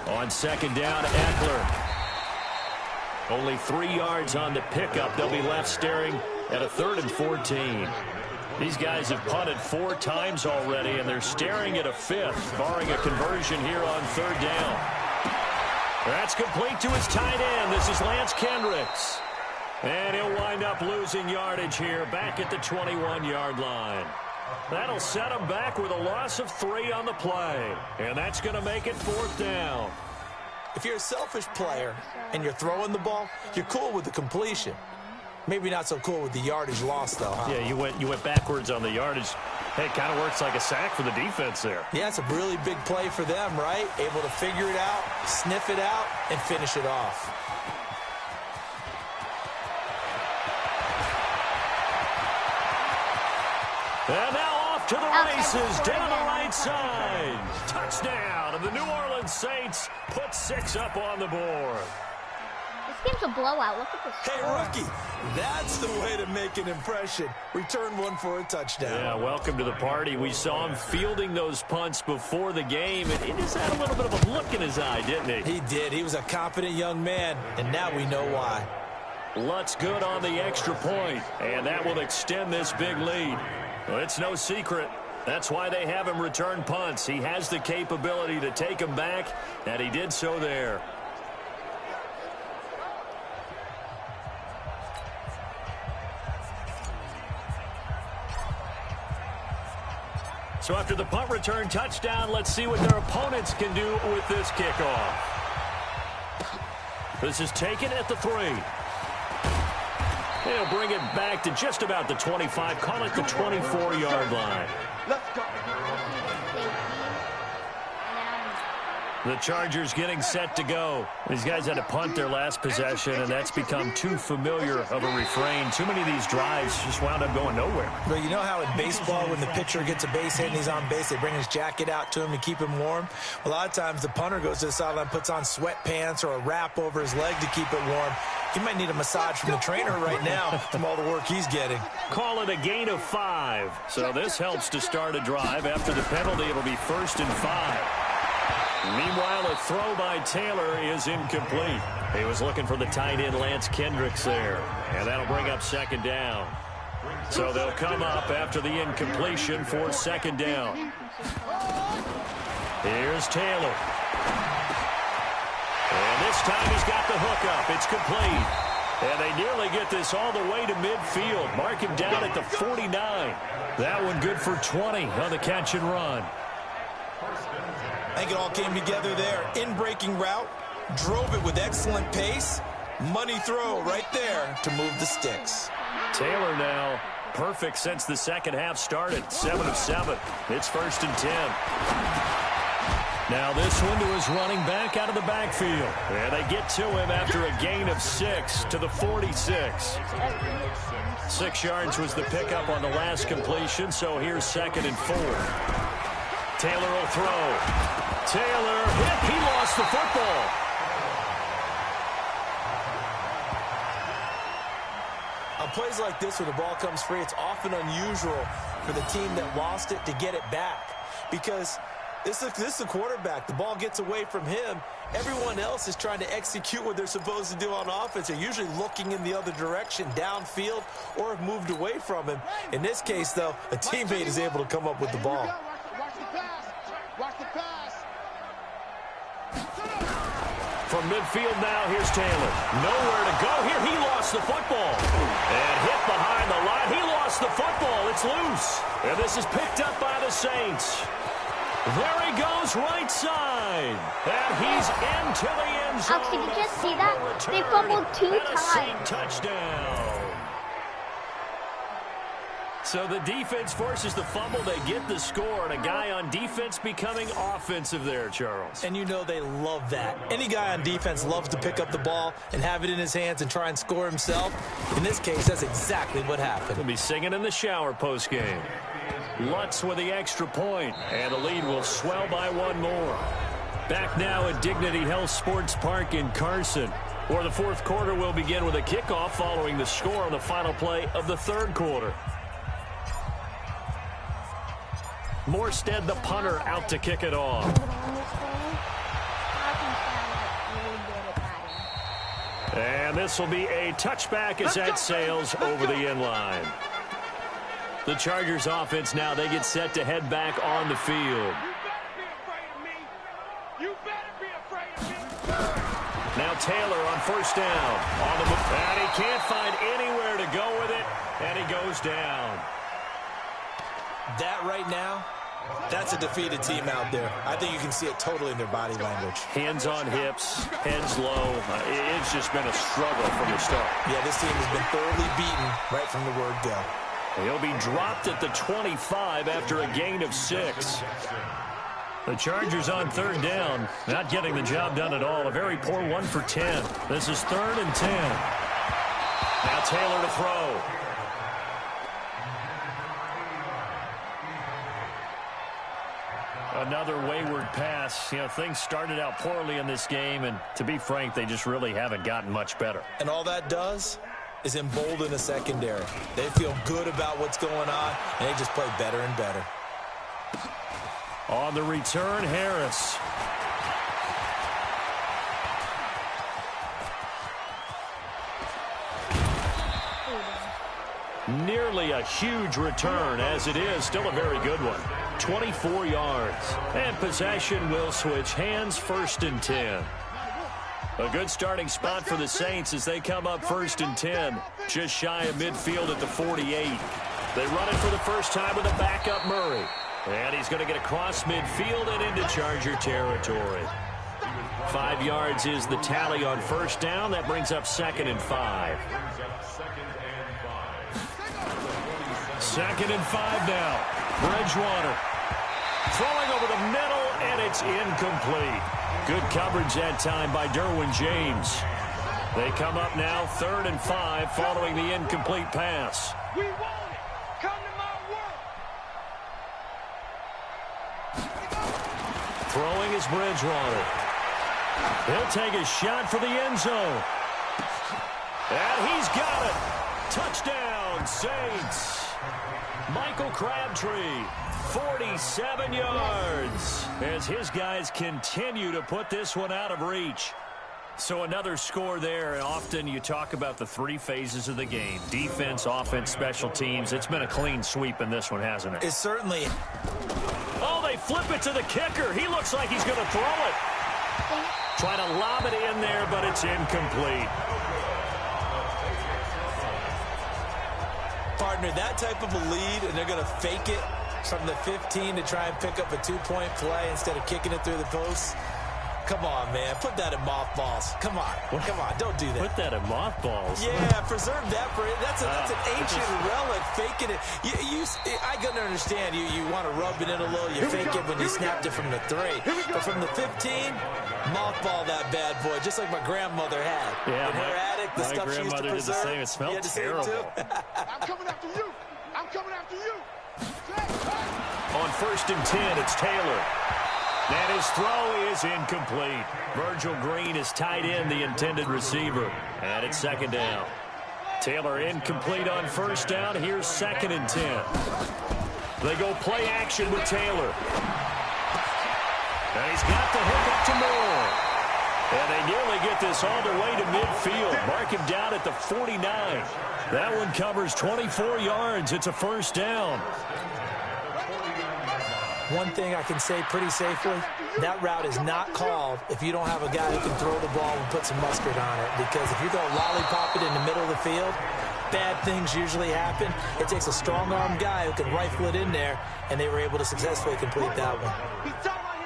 On 2nd down, Eckler. Only 3 yards on the pickup. They'll be left staring at a 3rd and 14. These guys have punted 4 times already, and they're staring at a 5th, barring a conversion here on 3rd down. That's complete to his tight end. This is Lance Kendricks. And he'll wind up losing yardage here back at the 21-yard line. That'll set him back with a loss of 3 on the play. And that's going to make it 4th down. If you're a selfish player and you're throwing the ball, you're cool with the completion. Maybe not so cool with the yardage loss, though, huh? Yeah, you went backwards on the yardage. Hey, it kind of works like a sack for the defense there. Yeah, it's a really big play for them, right? Able to figure it out, sniff it out, and finish it off. And now off to the races, down the right side. Touchdown, and the New Orleans Saints put 6 up on the board. This game's a blowout. Look at this. Hey, rookie, that's the way to make an impression. Return one for a touchdown. Yeah, welcome to the party. We saw him fielding those punts before the game, and he just had a little bit of a look in his eye, didn't he? He did. He was a confident young man, and now we know why. Lutz good on the extra point, and that will extend this big lead. Well, it's no secret. That's why they have him return punts. He has the capability to take them back, and he did so there. So after the punt return touchdown, let's see what their opponents can do with this kickoff. This is taken at the 3. They'll bring it back to just about the 25. Call it the 24-yard line. Let's go. The Chargers getting set to go. These guys had to punt their last possession, and that's become too familiar of a refrain. Too many of these drives just wound up going nowhere. Well, you know how in baseball, when the pitcher gets a base hit and he's on base, they bring his jacket out to him to keep him warm? A lot of times the punter goes to the sideline, puts on sweatpants or a wrap over his leg to keep it warm. He might need a massage from the trainer right now from all the work he's getting. Call it a gain of 5. So this helps to start a drive. After the penalty, it'll be 1st and 5. Meanwhile, a throw by Taylor is incomplete. He was looking for the tight end Lance Kendricks there, and that'll bring up 2nd down. So they'll come up after the incompletion for 2nd down. Here's Taylor. And this time he's got the hook up. It's complete. And they nearly get this all the way to midfield. Mark him down at the 49. That one good for 20 on the catch and run. I think it all came together there. In-breaking route, drove it with excellent pace. Money throw right there to move the sticks. Taylor now perfect since the second half started. 7 of 7. It's 1st and 10. Now this one to his running back out of the backfield. And they get to him after a gain of 6 to the 46. 6 yards was the pickup on the last completion, so here's 2nd and 4. Taylor will throw. Taylor hit. He lost the football. On plays like this where the ball comes free, it's often unusual for the team that lost it to get it back. Because this is the quarterback. The ball gets away from him. Everyone else is trying to execute what they're supposed to do on offense. They're usually looking in the other direction, downfield, or have moved away from him. In this case, though, a teammate is able to come up with the ball. Watch the pass. Watch the pass. From midfield now, here's Taylor. Nowhere to go here. He lost the football. And hit behind the line. He lost the football. It's loose. And this is picked up by the Saints. There he goes, right side. And he's into the end zone. Actually, did you just see that? They fumbled 2 times. Touchdown. So the defense forces the fumble. They get the score, and a guy on defense becoming offensive there, Charles. And you know they love that. Any guy on defense loves to pick up the ball and have it in his hands and try and score himself. In this case, that's exactly what happened. He'll be singing in the shower postgame. Lutz with the extra point, and the lead will swell by 1 more. Back now at Dignity Health Sports Park in Carson, where the 4th quarter will begin with a kickoff following the score on the final play of the 3rd quarter. Morstead, the punter, out to kick it off. And this will be a touchback as that sails over the end line. The Chargers offense now, they get set to head back on the field. Now Taylor on 1st down. And he can't find anywhere to go with it, and he goes down. That right now, that's a defeated team out there. I think you can see it totally in their body language. Hands on hips, heads low. It's just been a struggle from the start. Yeah, this team has been thoroughly beaten right from the word go. He'll be dropped at the 25 after a gain of 6. The Chargers on 3rd down, not getting the job done at all. A very poor 1 for 10. This is 3rd and 10. Now Taylor to throw. Another wayward pass. You know, things started out poorly in this game, and to be frank, they just really haven't gotten much better. And all that does is embolden the secondary. They feel good about what's going on, and they just play better and better. On the return, Harris. Nearly a huge return, as it is still a very good one. 24 yards. And possession will switch hands, 1st and 10. A good starting spot for the Saints as they come up 1st and 10. Just shy of midfield at the 48. They run it for the first time with a backup Murray. And he's going to get across midfield and into Charger territory. 5 yards is the tally on 1st down. That brings up 2nd and 5. 2nd and 5 now. Bridgewater throwing over the middle, and it's incomplete. Good coverage that time by Derwin James. They come up now 3rd and 5 following the incomplete pass. We want it. Come to my world. Throwing is Bridgewater. He'll take a shot for the end zone. And he's got it. Touchdown, Saints. Michael Crabtree, 47 yards, as his guys continue to put this one out of reach. So another score there, and often you talk about the 3 phases of the game. Defense, offense, special teams. It's been a clean sweep in this one, hasn't it? It certainly. Oh, they flip it to the kicker. He looks like he's going to throw it. Trying to lob it in there, but it's incomplete. Partner, that type of a lead, and they're going to fake it from the 15 to try and pick up a 2-point play instead of kicking it through the post. Come on, man. Put that in mothballs. Come on. Come on. Don't do that. Put that in mothballs. Yeah, preserve that for it. That's an ancient relic. Faking it. I can understand. You want to rub it in a little. You fake it when you snapped it from the 3. But from the 15, mothball that bad boy, just like my grandmother had. Yeah, in her attic, the stuff she used to preserve. Did the same. It smelled terrible. I'm coming after you. I'm coming after you. On 1st and 10, it's Taylor. And his throw is incomplete. Virgil Green is tied in, the intended receiver. And it's 2nd down. Taylor incomplete on 1st down. Here's 2nd and 10. They go play action with Taylor. And he's got the hook up to Moore. And they nearly get this all the way to midfield. Mark him down at the 49. That one covers 24 yards. It's a 1st down. One thing I can say pretty safely, that route is not called if you don't have a guy who can throw the ball and put some mustard on it. Because if you're going to lollipop it in the middle of the field, bad things usually happen. It takes a strong-armed guy who can rifle it in there, and they were able to successfully complete that one.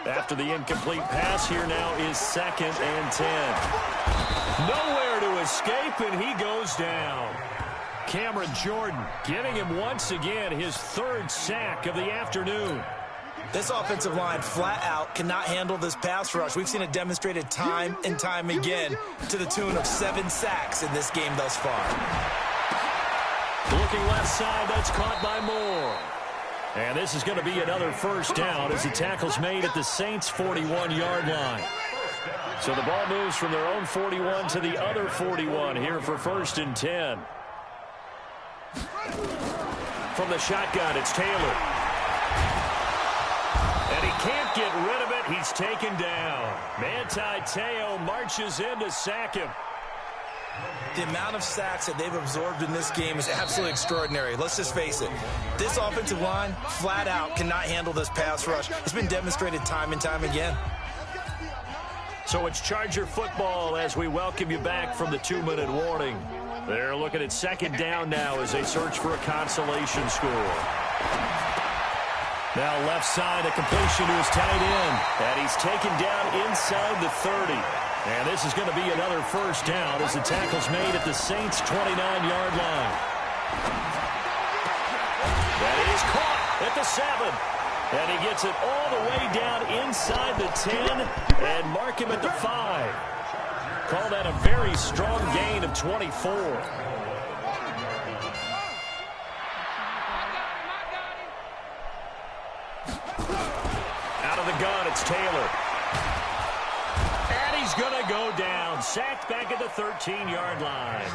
After the incomplete pass, here now is 2nd and 10. Nowhere to escape, and he goes down. Cameron Jordan giving him once again his 3rd sack of the afternoon. This offensive line flat out cannot handle this pass rush. We've seen it demonstrated time and time again to the tune of 7 sacks in this game thus far. Looking left side, that's caught by Moore. And this is going to be another 1st down as the tackle's made at the Saints' 41-yard line. So the ball moves from their own 41 to the other 41 here for 1st and 10. From the shotgun, it's Taylor. And he can't get rid of it. He's taken down. Manti Te'o marches in to sack him. The amount of sacks that they've absorbed in this game is absolutely extraordinary. Let's just face it. This offensive line, flat out, cannot handle this pass rush. It's been demonstrated time and time again. So it's Charger football as we welcome you back from the 2-minute warning. They're looking at 2nd down now as they search for a consolation score. Now left side, a completion to his tight end. And he's taken down inside the 30. And this is going to be another 1st down as the tackle's made at the Saints' 29-yard line. That is caught at the 7. And he gets it all the way down inside the 10 and mark him at the 5. Call that a very strong gain of 24. Out of the gun, it's Taylor. And he's going to go down. Sacked back at the 13-yard line.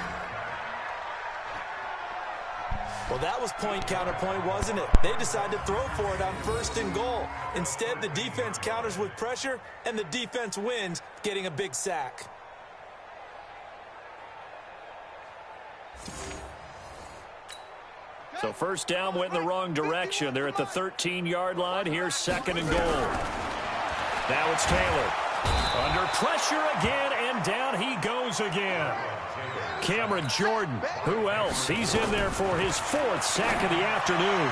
Well, that was point counterpoint, wasn't it? They decided to throw for it on 1st and goal. Instead, the defense counters with pressure, and the defense wins, getting a big sack. So 1st down went in the wrong direction. They're at the 13-yard line. Here's 2nd and goal. Now it's Taylor. Under pressure again, and down he goes again. Cameron Jordan, who else? He's in there for his 4th sack of the afternoon.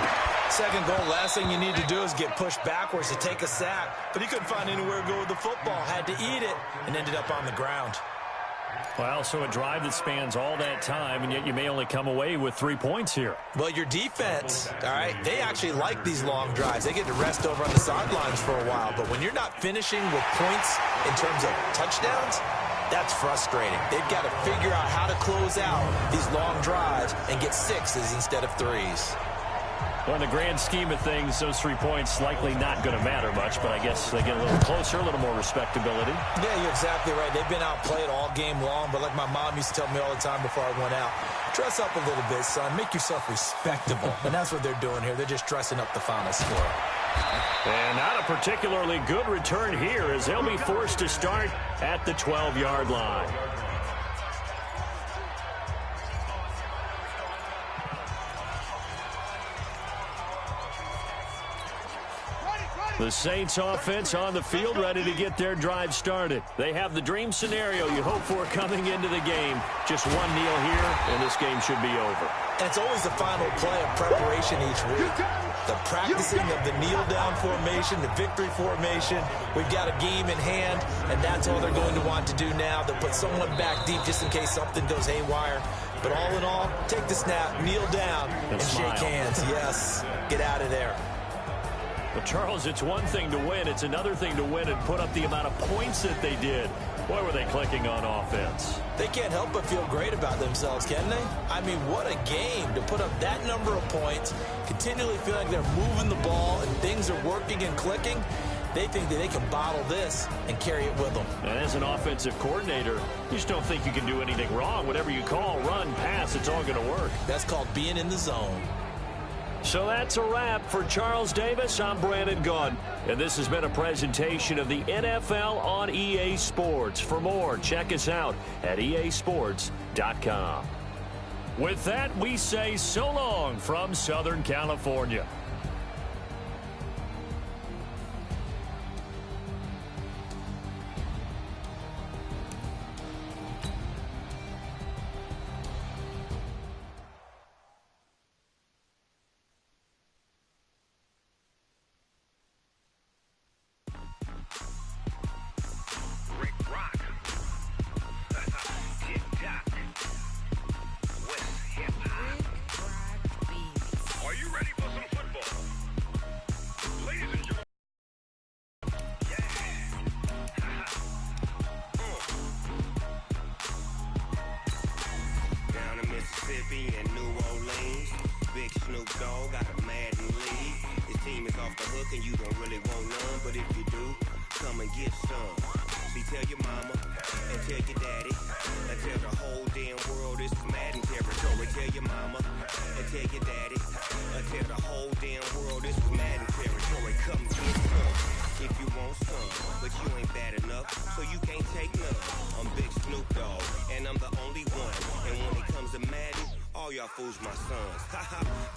2nd goal, last thing you need to do is get pushed backwards to take a sack. But he couldn't find anywhere to go with the football. Had to eat it and ended up on the ground. Well, so a drive that spans all that time, and yet you may only come away with 3 points here. Well, your defense, all right, they actually like these long drives. They get to rest over on the sidelines for a while. But when you're not finishing with points in terms of touchdowns, that's frustrating. They've got to figure out how to close out these long drives and get 6s instead of 3s. Well, in the grand scheme of things, those 3 points likely not going to matter much, but I guess they get a little closer, a little more respectability. Yeah, you're exactly right. They've been outplayed all game long, but like my mom used to tell me all the time before I went out, dress up a little bit, son. Make yourself respectable. And that's what they're doing here. They're just dressing up the final score. And not a particularly good return here as they'll be forced to start at the 12-yard line. The Saints offense on the field, ready to get their drive started. They have the dream scenario you hope for coming into the game. Just one kneel here, and this game should be over. And it's always the final play of preparation each week. The practicing of the kneel-down formation, the victory formation. We've got a game in hand, and that's all they're going to want to do now. They'll put someone back deep just in case something goes haywire. But all in all, take the snap, kneel down, and shake hands. Yes, get out of there. Well, Charles, it's one thing to win. It's another thing to win and put up the amount of points that they did. Boy, were they clicking on offense. They can't help but feel great about themselves, can they? I mean, what a game to put up that number of points, continually feeling like they're moving the ball and things are working and clicking. They think that they can bottle this and carry it with them. And as an offensive coordinator, you just don't think you can do anything wrong. Whatever you call, run, pass, it's all going to work. That's called being in the zone. So that's a wrap for Charles Davis. I'm Brandon Gaudin, and this has been a presentation of the NFL on EA Sports. For more, check us out at easports.com. With that, we say so long from Southern California. Fools my sons.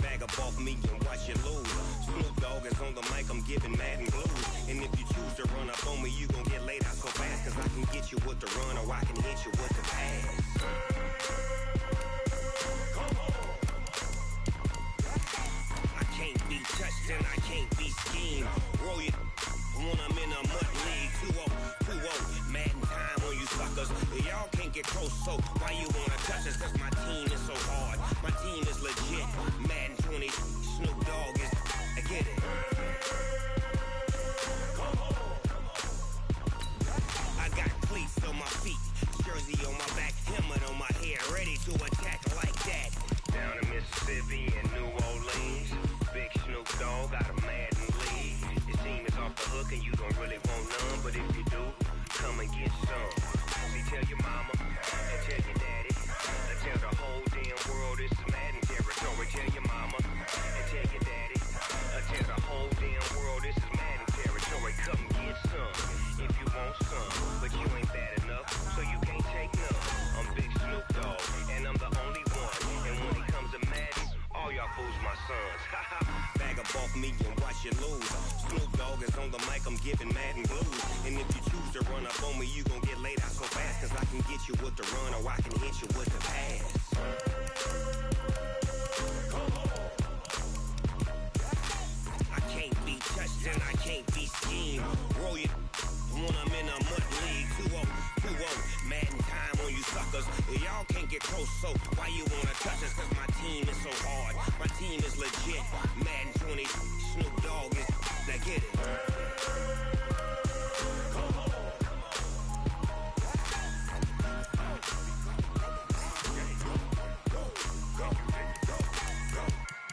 Bag a ball for me and watch you lose. Snoop Dogg is on the mic, I'm giving Madden blues. And if you choose to run up on me, you gon' get laid out so fast. Cause I can get you with the run or I can hit you with the pass. I can't be touched and I can't be schemed. Roll you when I'm in a mud league. 2-0, Madden time on you suckers. Y'all can't get close, so why you wanna touch us? Cause my team is so hard. My team is legit. Madden 20, Snoop Dogg is. I get it. I got cleats on my feet, jersey on my back, helmet on my head, ready to attack like that. Down in Mississippi and New Orleans, big Snoop Dogg got a Madden lead. Your team is off the hook and you don't really want none, but if you do, come and get some. See, tell your mama and tell your daddy, and tell the whole damn world this is Madden territory. Tell your mama and tell your daddy, and tell the whole damn world this is Madden territory. Come get some if you want some, but you ain't bad enough, so you can't take none. I'm Big Snoop Dogg, and I'm the only one. And when it comes to Madden, all y'all fools my sons. Bag a ball for me and watch you lose. Snoop Dogg is on the mic, I'm giving Madden blues. And if you choose to run up on me, you gon' get laid out so fast. Cause I can get you with the run or I can hit you with the pass. I can't be touched and I can't be schemed. Roll you when I'm in a mud league. 2-0, Madden time on you Cause y'all can't get close, so why you wanna touch us? Cause my team is so hard, my team is legit. Madden 20, Snoop Dogg is, now get it.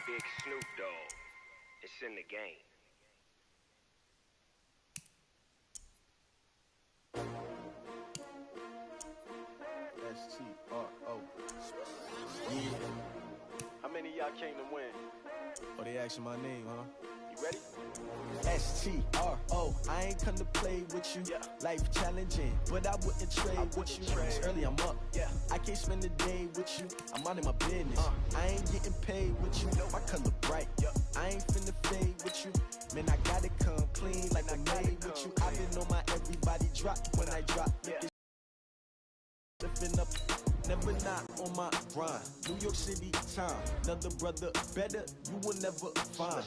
Big Snoop Dogg, it's in the game. S-T-R-O. Yeah. How many of y'all came to win? Oh, they asking my name, huh? You ready? S-T-R-O. I ain't come to play with you. Yeah. Life challenging, but I wouldn't trade with you. It's early, I'm up. Yeah. I can't spend the day with you. I'm minding my business. I ain't getting paid with you. My color bright. Yeah. I ain't finna fade with you. Man, I gotta come clean like I made with you. I've been on my everybody drop when I drop. Yeah. Lifting up, never not on my grind. New York City time, another brother better, you will never find.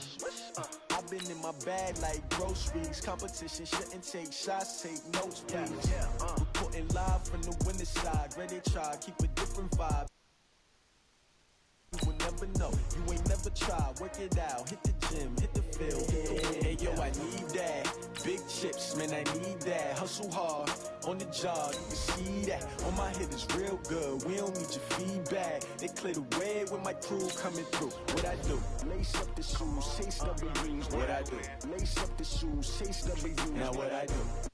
I've been in my bag like groceries. Competition shouldn't take shots, take notes, please. Reporting live from the winning side, ready to try, keep a different vibe. You will never know, you ain't never tried. Work it out, hit the gym, hit the field, hit the wind. Hey yo, I need that. Big chips, man, I need that. Hustle hard, on the job, you can see that. On my hit is real good, we don't need your feedback. They clear the way with my crew coming through. What I do? Lace up the shoes, chase W's. What I do? Lace up the shoes, chase W's. Now what I do?